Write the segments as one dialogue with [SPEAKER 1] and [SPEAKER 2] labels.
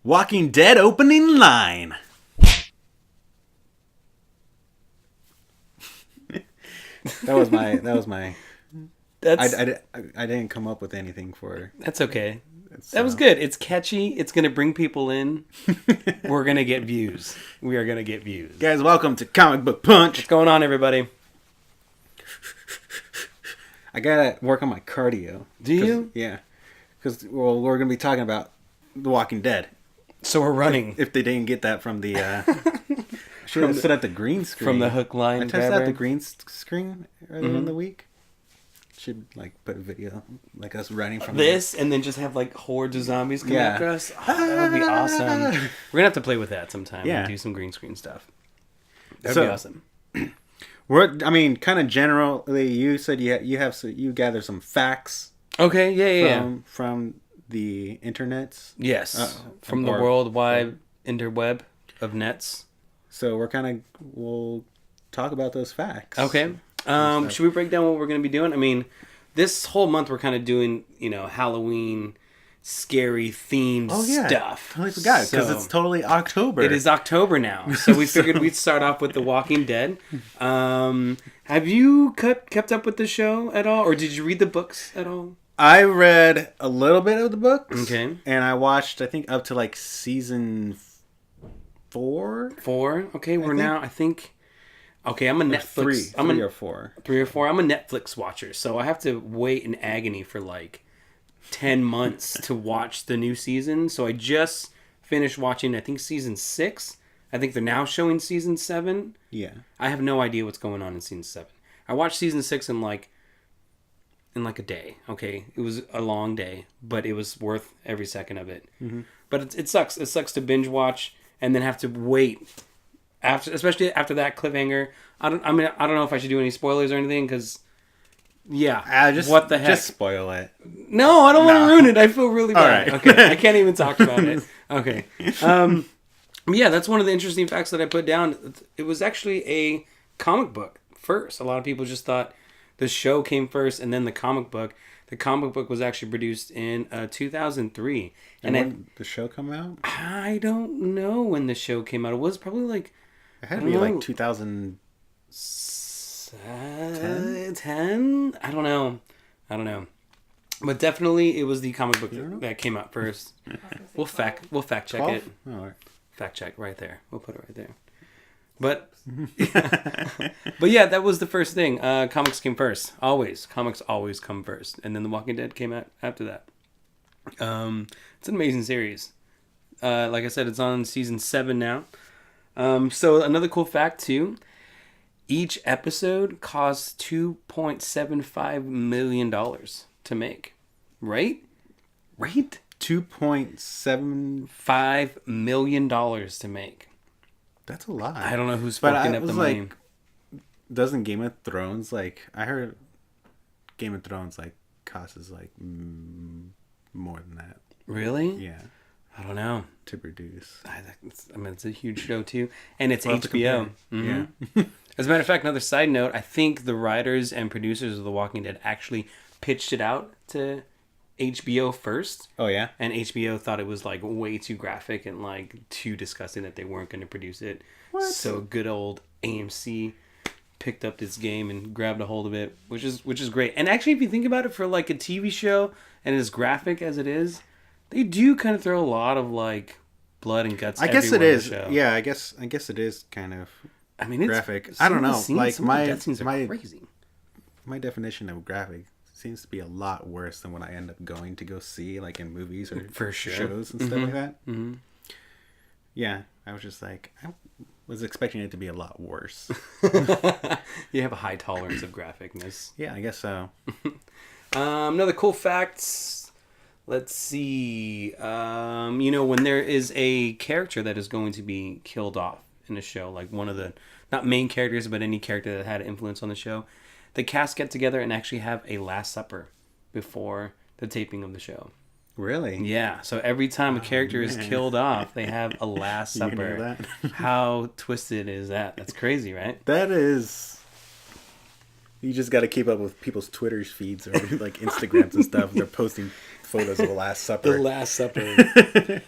[SPEAKER 1] Walking Dead opening line. That was my. I didn't come up with anything for.
[SPEAKER 2] That's okay. That was good. It's catchy. It's gonna bring people in. We're gonna get views. We are gonna get views.
[SPEAKER 1] Guys, welcome to Comic Book Punch.
[SPEAKER 2] What's going on, everybody?
[SPEAKER 1] I gotta work on my cardio.
[SPEAKER 2] Do you?
[SPEAKER 1] Yeah, because we're gonna be talking about The Walking Dead.
[SPEAKER 2] So we're running.
[SPEAKER 1] If they didn't get that from the, should have set up the green screen
[SPEAKER 2] from the hook line.
[SPEAKER 1] I tested out the green screen earlier in the week. Should put a video like us running from
[SPEAKER 2] this, and then just have hordes of zombies come after us. Oh, that would be awesome. We're gonna have to play with that sometime. Yeah, and do some green screen stuff. That'd be awesome.
[SPEAKER 1] Kind of generally, you said you gather some facts.
[SPEAKER 2] Okay, yeah.
[SPEAKER 1] From the internets.
[SPEAKER 2] Yes, from the worldwide interweb of nets.
[SPEAKER 1] So we'll talk about those facts.
[SPEAKER 2] Okay. Should we break down what we're going to be doing? I mean, this whole month we're kind of doing, Halloween scary themed stuff.
[SPEAKER 1] I totally forgot because it's totally October.
[SPEAKER 2] It is October now. So we figured we'd start off with The Walking Dead. Have you kept up with the show at all? Or did you read the books at all?
[SPEAKER 1] I read a little bit of the books.
[SPEAKER 2] Okay.
[SPEAKER 1] And I watched, I think, up to season 4.
[SPEAKER 2] 4? Okay, we're now, I think... Okay, I'm a Netflix...
[SPEAKER 1] 3 or 4.
[SPEAKER 2] 3 or 4. I'm a Netflix watcher, so I have to wait in agony for 10 months to watch the new season. So I just finished watching, I think, season 6. I think they're now showing season 7.
[SPEAKER 1] Yeah.
[SPEAKER 2] I have no idea what's going on in season 7. I watched season 6 in a day. Okay, it was a long day, but it was worth every second of it. Mm-hmm. But it sucks. It sucks to binge watch and then have to wait especially after that cliffhanger. I don't know if I should do any spoilers or anything because what the heck?
[SPEAKER 1] Just spoil it.
[SPEAKER 2] No, I don't want to ruin it. I feel really bad.
[SPEAKER 1] All right.
[SPEAKER 2] Okay, I can't even talk about it. Okay. Yeah, that's one of the interesting facts that I put down. It was actually a comic book first. A lot of people just thought the show came first and then the comic book. The comic book was actually produced in 2003.
[SPEAKER 1] And when did the show come out?
[SPEAKER 2] I don't know when the show came out. It was probably
[SPEAKER 1] It had to be 2010?
[SPEAKER 2] 10? I don't know. But definitely it was the comic book that came out first. We'll fact check 12? It.
[SPEAKER 1] Oh, all right.
[SPEAKER 2] Fact check right there. We'll put it right there. But yeah, that was the first thing. Comics came first. Always. Comics always come first. And then The Walking Dead came out after that. It's an amazing series. Like I said, it's on season 7 now. So another cool fact too. Each episode costs $2.75 million to make. Right?
[SPEAKER 1] $2.75
[SPEAKER 2] million to make.
[SPEAKER 1] That's a lot.
[SPEAKER 2] I don't know who's fucking up the money.
[SPEAKER 1] Doesn't Game of Thrones I heard Game of Thrones costs more than that.
[SPEAKER 2] Really?
[SPEAKER 1] Yeah.
[SPEAKER 2] I don't know.
[SPEAKER 1] To produce.
[SPEAKER 2] It's a huge show too, and it's HBO.
[SPEAKER 1] Mm-hmm.
[SPEAKER 2] Yeah. As a matter of fact, another side note: I think the writers and producers of The Walking Dead actually pitched it out to HBO first.
[SPEAKER 1] Oh yeah.
[SPEAKER 2] And HBO thought it was way too graphic and too disgusting that they weren't going to produce it.
[SPEAKER 1] What?
[SPEAKER 2] So good old AMC picked up this game and grabbed a hold of it, which is great. And actually, if you think about it, for a TV show and as graphic as it is, they do kind of throw a lot of blood and guts.
[SPEAKER 1] I guess it is.
[SPEAKER 2] Show.
[SPEAKER 1] Yeah, I guess it is kind of.
[SPEAKER 2] It's
[SPEAKER 1] graphic. I don't know.
[SPEAKER 2] Scenes, my death scenes are crazy.
[SPEAKER 1] My definition of graphic seems to be a lot worse than what I end up going to go see, in movies or
[SPEAKER 2] for sure.
[SPEAKER 1] shows and stuff like that. Mm-hmm. Yeah, I was just I was expecting it to be a lot worse.
[SPEAKER 2] You have a high tolerance of graphicness.
[SPEAKER 1] Yeah, I guess so.
[SPEAKER 2] Another cool fact. Let's see. When there is a character that is going to be killed off in a show, one of the, not main characters, but any character that had an influence on the show, the cast get together and actually have a Last Supper before the taping of the show.
[SPEAKER 1] Really?
[SPEAKER 2] Yeah. So every time a character is killed off, they have a Last Supper.
[SPEAKER 1] You know that?
[SPEAKER 2] How twisted is that? That's crazy, right?
[SPEAKER 1] That is. You just got to keep up with people's Twitter feeds or Instagrams and stuff. They're posting photos of the Last Supper.
[SPEAKER 2] The Last Supper.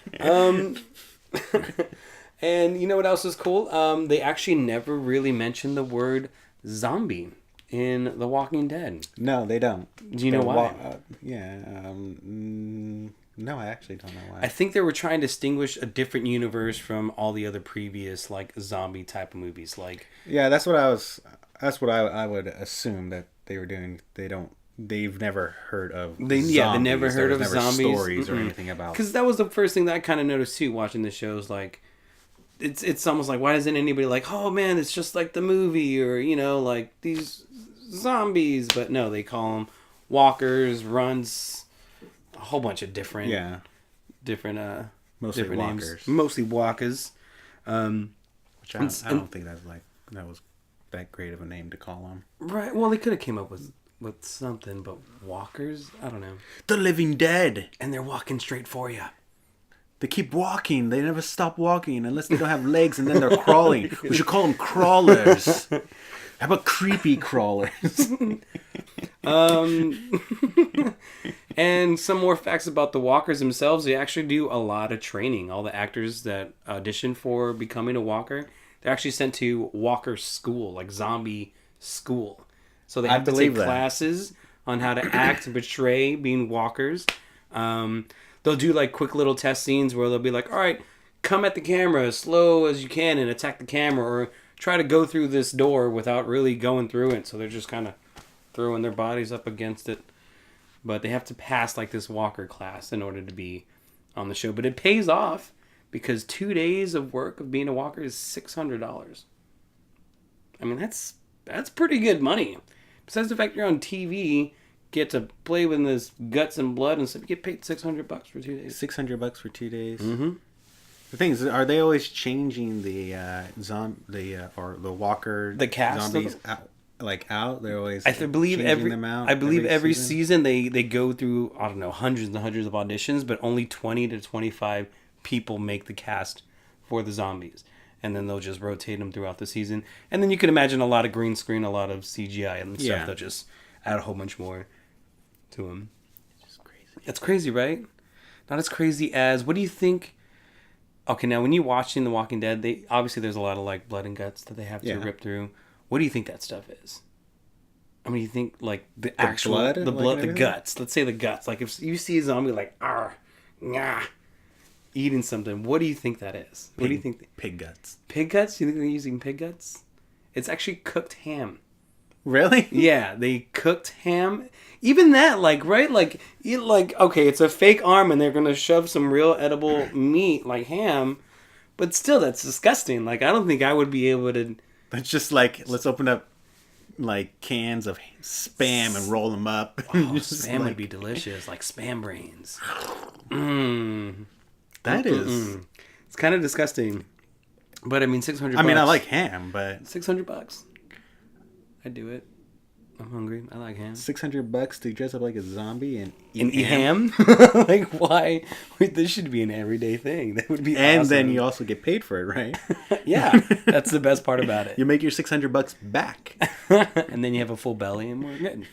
[SPEAKER 2] And you know what else is cool? They actually never really mentioned the word zombie in The Walking Dead.
[SPEAKER 1] No, they don't.
[SPEAKER 2] Do you know why?
[SPEAKER 1] No, I actually don't know why.
[SPEAKER 2] I think they were trying to distinguish a different universe from all the other previous like zombie type of movies. Like,
[SPEAKER 1] yeah, that's what I would assume that they were doing. They've never heard of zombies.
[SPEAKER 2] Yeah, they never heard of zombies.
[SPEAKER 1] Stories or anything about.
[SPEAKER 2] Because that was the first thing that I kind of noticed too watching the shows. Like, it's almost like, why doesn't anybody like, oh man, it's just like the movie, or like these zombies? But no, they call them walkers, runs, a whole bunch of different
[SPEAKER 1] mostly
[SPEAKER 2] different
[SPEAKER 1] walkers.
[SPEAKER 2] names. Mostly walkers.
[SPEAKER 1] Which I don't think that was that great of a name to call them.
[SPEAKER 2] Right. Well, they could have came up with something, but walkers, I don't know.
[SPEAKER 1] The living dead,
[SPEAKER 2] and they're walking straight for you.
[SPEAKER 1] They keep walking. They never stop walking unless they don't have legs, and then they're crawling. We should call them crawlers. How about creepy crawlers?
[SPEAKER 2] And some more facts about the walkers themselves. They actually do a lot of training. All the actors that audition for becoming a walker, they're actually sent to walker school, like zombie school. So they have to take classes on how to act and portray being walkers. They'll do like quick little test scenes where they'll be like, all right, come at the camera as slow as you can and attack the camera, or try to go through this door without really going through it. So they're just kind of throwing their bodies up against it. But they have to pass like this walker class in order to be on the show. But it pays off because 2 days of work of being a walker is $600. I mean, that's pretty good money. Besides the fact you're on TV, get to play with this guts and blood and stuff, you get paid $600 for 2 days.
[SPEAKER 1] $600 for 2 days.
[SPEAKER 2] Mm-hmm.
[SPEAKER 1] The thing is, are they always changing the walker
[SPEAKER 2] the cast
[SPEAKER 1] zombies out? They're always
[SPEAKER 2] believe
[SPEAKER 1] changing them out.
[SPEAKER 2] I believe every season they go through, I don't know, hundreds and hundreds of auditions, but only 20 to 25 people make the cast for the zombies. And then they'll just rotate them throughout the season. And then you can imagine a lot of green screen, a lot of CGI and stuff. Yeah. They'll just add a whole bunch more to them. It's just crazy. It's crazy, right? Not as crazy as, what do you think? Okay, now when you're watching The Walking Dead, obviously there's a lot of like blood and guts that they have to rip through. What do you think that stuff is? I mean, you think like the actual blood, the guts. Let's say the guts. Like if you see a zombie like eating something, what do you think that is? What do you think?
[SPEAKER 1] Pig guts.
[SPEAKER 2] Pig guts? You think they're using pig guts? It's actually cooked ham.
[SPEAKER 1] Really?
[SPEAKER 2] Yeah, they cooked ham. Even that, like, right? Like, okay, it's a fake arm and they're going to shove some real edible meat, like ham. But still, that's disgusting. Like, I don't think I would be able to...
[SPEAKER 1] It's just like, let's open up, like, cans of Spam and roll them up.
[SPEAKER 2] Oh, Spam would be delicious. Like, Spam brains.
[SPEAKER 1] That is...
[SPEAKER 2] It's kind of disgusting. But, I mean, $600.
[SPEAKER 1] I mean, I like ham, but...
[SPEAKER 2] $600. I'd do it. I'm hungry. I like ham.
[SPEAKER 1] $600 to dress up like a zombie and
[SPEAKER 2] eat ham? Like, why? Wait, this should be an everyday thing. That would be
[SPEAKER 1] and
[SPEAKER 2] awesome.
[SPEAKER 1] Then you also get paid for it, right?
[SPEAKER 2] Yeah, that's the best part about it.
[SPEAKER 1] You make your $600 back.
[SPEAKER 2] And then you have a full belly and we're good.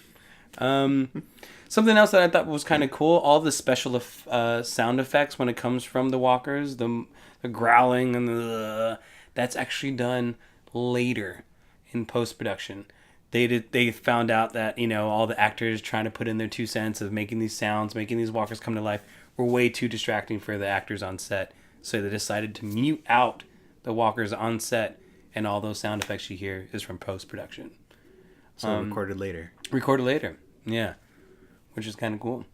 [SPEAKER 2] Something else that I thought was kind of cool, all the special sound effects when it comes from the walkers, the growling and that's actually done later in post-production. They found out that, all the actors trying to put in their 2 cents of making these sounds, making these walkers come to life, were way too distracting for the actors on set. So they decided to mute out the walkers on set, and all those sound effects you hear is from post-production.
[SPEAKER 1] So recorded later.
[SPEAKER 2] Recorded later, yeah. Which is kind of cool.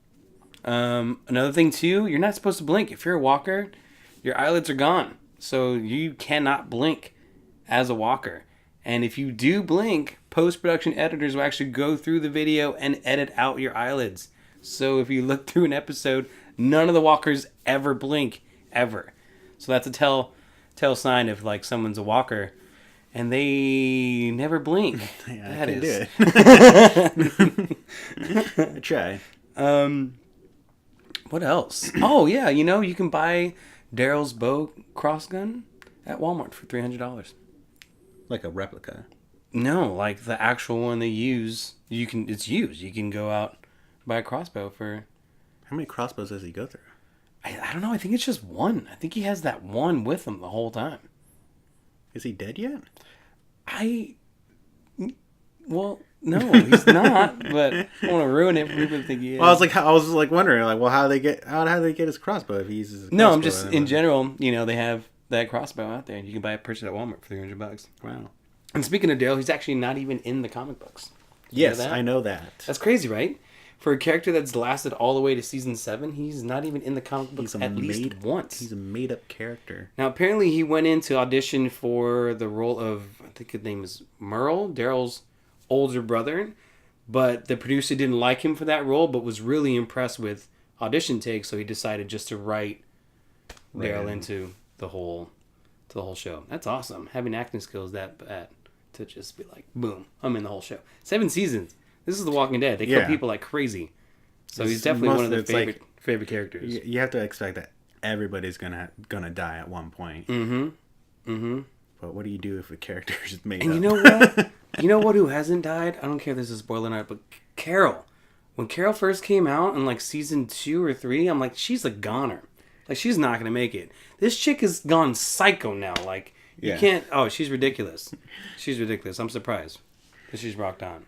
[SPEAKER 2] Another thing, too, you're not supposed to blink. If you're a walker, your eyelids are gone. So you cannot blink as a walker. And if you do blink, post-production editors will actually go through the video and edit out your eyelids. So if you look through an episode, none of the walkers ever blink, ever. So that's a tell sign if like someone's a walker and they never blink.
[SPEAKER 1] Yeah, I can do it. I try.
[SPEAKER 2] What else? Oh yeah, you can buy Daryl's bow crossgun at Walmart for $300.
[SPEAKER 1] Like a replica.
[SPEAKER 2] No, like the actual one they use. It's used. You can go out and buy a crossbow for
[SPEAKER 1] How many crossbows does he go through?
[SPEAKER 2] I don't know. I think it's just one. I think he has that one with him the whole time.
[SPEAKER 1] Is he dead yet?
[SPEAKER 2] Well, no, he's not. But I don't want to ruin it for people to think he is.
[SPEAKER 1] Well, I was wondering, like, well, how do they get his crossbow if he uses his
[SPEAKER 2] No,
[SPEAKER 1] crossbow?
[SPEAKER 2] I'm just in general. They have that crossbow out there, and you can buy a purchase at Walmart for $300.
[SPEAKER 1] Wow.
[SPEAKER 2] And speaking of Dale, he's actually not even in the comic books.
[SPEAKER 1] Yes, I know that.
[SPEAKER 2] That's crazy, right? For a character that's lasted all the way to season 7, he's not even in the comic books at least once.
[SPEAKER 1] He's a made-up character.
[SPEAKER 2] Now, apparently, he went in to audition for the role of, I think his name is Merle, Daryl's older brother. But the producer didn't like him for that role, but was really impressed with audition takes, so he decided just to write Daryl into the whole show. That's awesome. Having acting skills that bad to just be like, boom, I'm in the whole show. 7 seasons. This is The Walking Dead. They kill people like crazy. So he's definitely one of the favorite characters.
[SPEAKER 1] You have to expect that everybody's gonna die at one point. But what do you do if a character is just made up?
[SPEAKER 2] And you know what? You know what? Who hasn't died? I don't care if this is a spoiler or not, but Carol. When Carol first came out in like season 2 or 3, I'm like, she's a goner. Like, she's not gonna make it. This chick has gone psycho now. Like, you can't. Oh, she's ridiculous. She's ridiculous. I'm surprised that she's rocked on.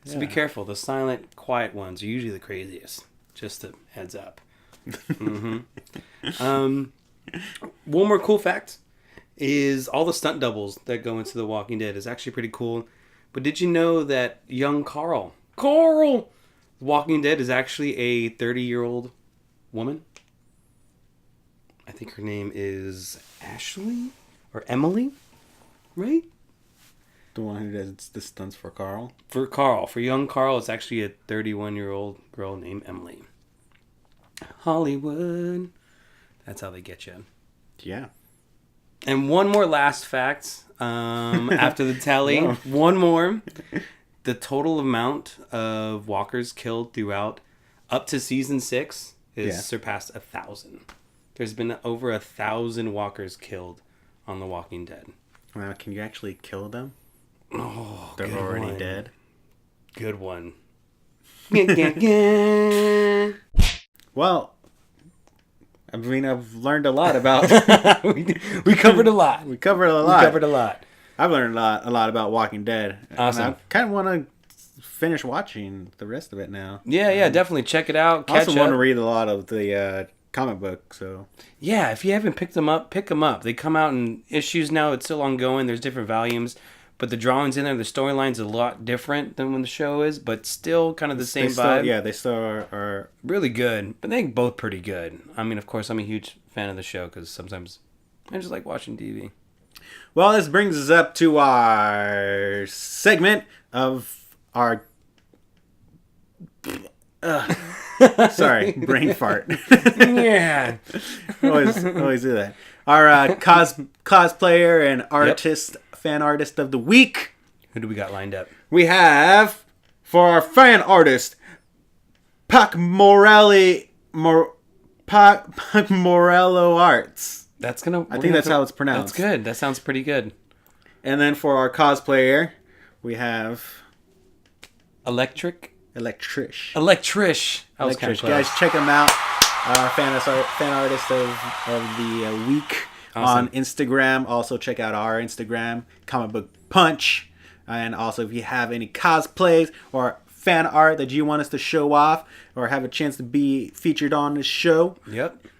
[SPEAKER 2] So be careful. The silent, quiet ones are usually the craziest. Just a heads up. One more cool fact is all the stunt doubles that go into The Walking Dead is actually pretty cool. But did you know that young Carl, The Walking Dead is actually a 30-year-old woman? I think her name is Ashley or Emily, right?
[SPEAKER 1] The one who does the stunts for Carl?
[SPEAKER 2] For young Carl, it's actually a 31-year-old girl named Emily. Hollywood. That's how they get you.
[SPEAKER 1] Yeah.
[SPEAKER 2] And one more last fact after the tally.
[SPEAKER 1] No.
[SPEAKER 2] One more. The total amount of walkers killed throughout up to season 6 is surpassed 1,000. There's been over 1,000 walkers killed on The Walking Dead.
[SPEAKER 1] Wow, can you actually kill them?
[SPEAKER 2] Oh,
[SPEAKER 1] they're already dead.
[SPEAKER 2] Good one.
[SPEAKER 1] Well, I mean, I've learned a lot about.
[SPEAKER 2] we covered a lot.
[SPEAKER 1] We covered a lot. I've learned a lot about Walking Dead.
[SPEAKER 2] Awesome.
[SPEAKER 1] And I kind of want to finish watching the rest of it now.
[SPEAKER 2] Yeah, definitely check it out.
[SPEAKER 1] I also want to read a lot of the comic book. So
[SPEAKER 2] yeah, if you haven't picked them up, pick them up. They come out in issues now. It's still ongoing. There's different volumes. But the drawings in there, the storyline's a lot different than when the show is, but still kind of the same vibe.
[SPEAKER 1] They still are
[SPEAKER 2] really good. But they're both pretty good. I mean, of course, I'm a huge fan of the show because sometimes I just like watching TV.
[SPEAKER 1] Well, this brings us up to our segment of our... sorry, brain fart.
[SPEAKER 2] Yeah.
[SPEAKER 1] always do that. Our cosplayer and artist... Fan artist of the week.
[SPEAKER 2] Who do we got lined up?
[SPEAKER 1] We have for our fan artist Pac Morello Arts. I think that's how it's pronounced.
[SPEAKER 2] That's good. That sounds pretty good.
[SPEAKER 1] And then for our cosplayer, we have
[SPEAKER 2] Electrish.
[SPEAKER 1] I was kind of close. Guys, check him out. Our fan artist of the week. Awesome. On Instagram. Also check out our Instagram, Comic Book Punch. And also if you have any cosplays or fan art that you want us to show off or have a chance to be featured on this show,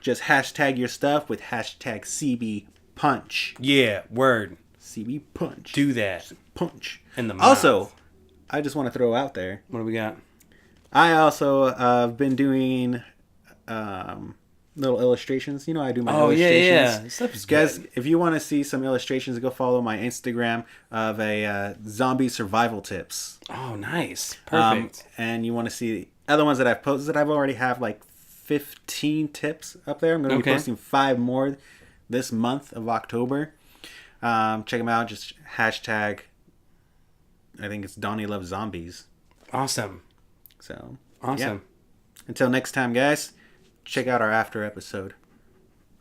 [SPEAKER 1] just hashtag your stuff with hashtag CB Punch.
[SPEAKER 2] Yeah, word.
[SPEAKER 1] CB Punch.
[SPEAKER 2] Do that.
[SPEAKER 1] Punch.
[SPEAKER 2] In the mouth.
[SPEAKER 1] Also, I just want to throw out there.
[SPEAKER 2] What do we got?
[SPEAKER 1] I also have been doing... little illustrations. You know, I do my illustrations.
[SPEAKER 2] Yeah. Stuff is
[SPEAKER 1] Guys,
[SPEAKER 2] good.
[SPEAKER 1] if you want to see some illustrations, go follow my Instagram of a zombie survival tips.
[SPEAKER 2] Oh, nice. Perfect.
[SPEAKER 1] And you want to see other ones that I've posted. I've already have like 15 tips up there. I'm going to be posting 5 more this month of October. Check them out. Just hashtag, I think it's Donnie Loves Zombies.
[SPEAKER 2] Awesome.
[SPEAKER 1] So,
[SPEAKER 2] awesome.
[SPEAKER 1] Yeah. Until next time, guys. Check out our after episode,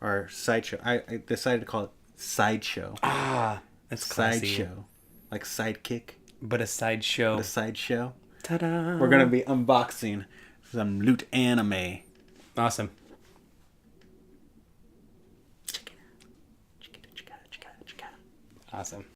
[SPEAKER 1] our sideshow. I decided to call it sideshow.
[SPEAKER 2] Ah, that's classy.
[SPEAKER 1] Sideshow, like sidekick,
[SPEAKER 2] but a sideshow.
[SPEAKER 1] The sideshow.
[SPEAKER 2] Ta-da!
[SPEAKER 1] We're gonna be unboxing some loot anime.
[SPEAKER 2] Awesome. Awesome.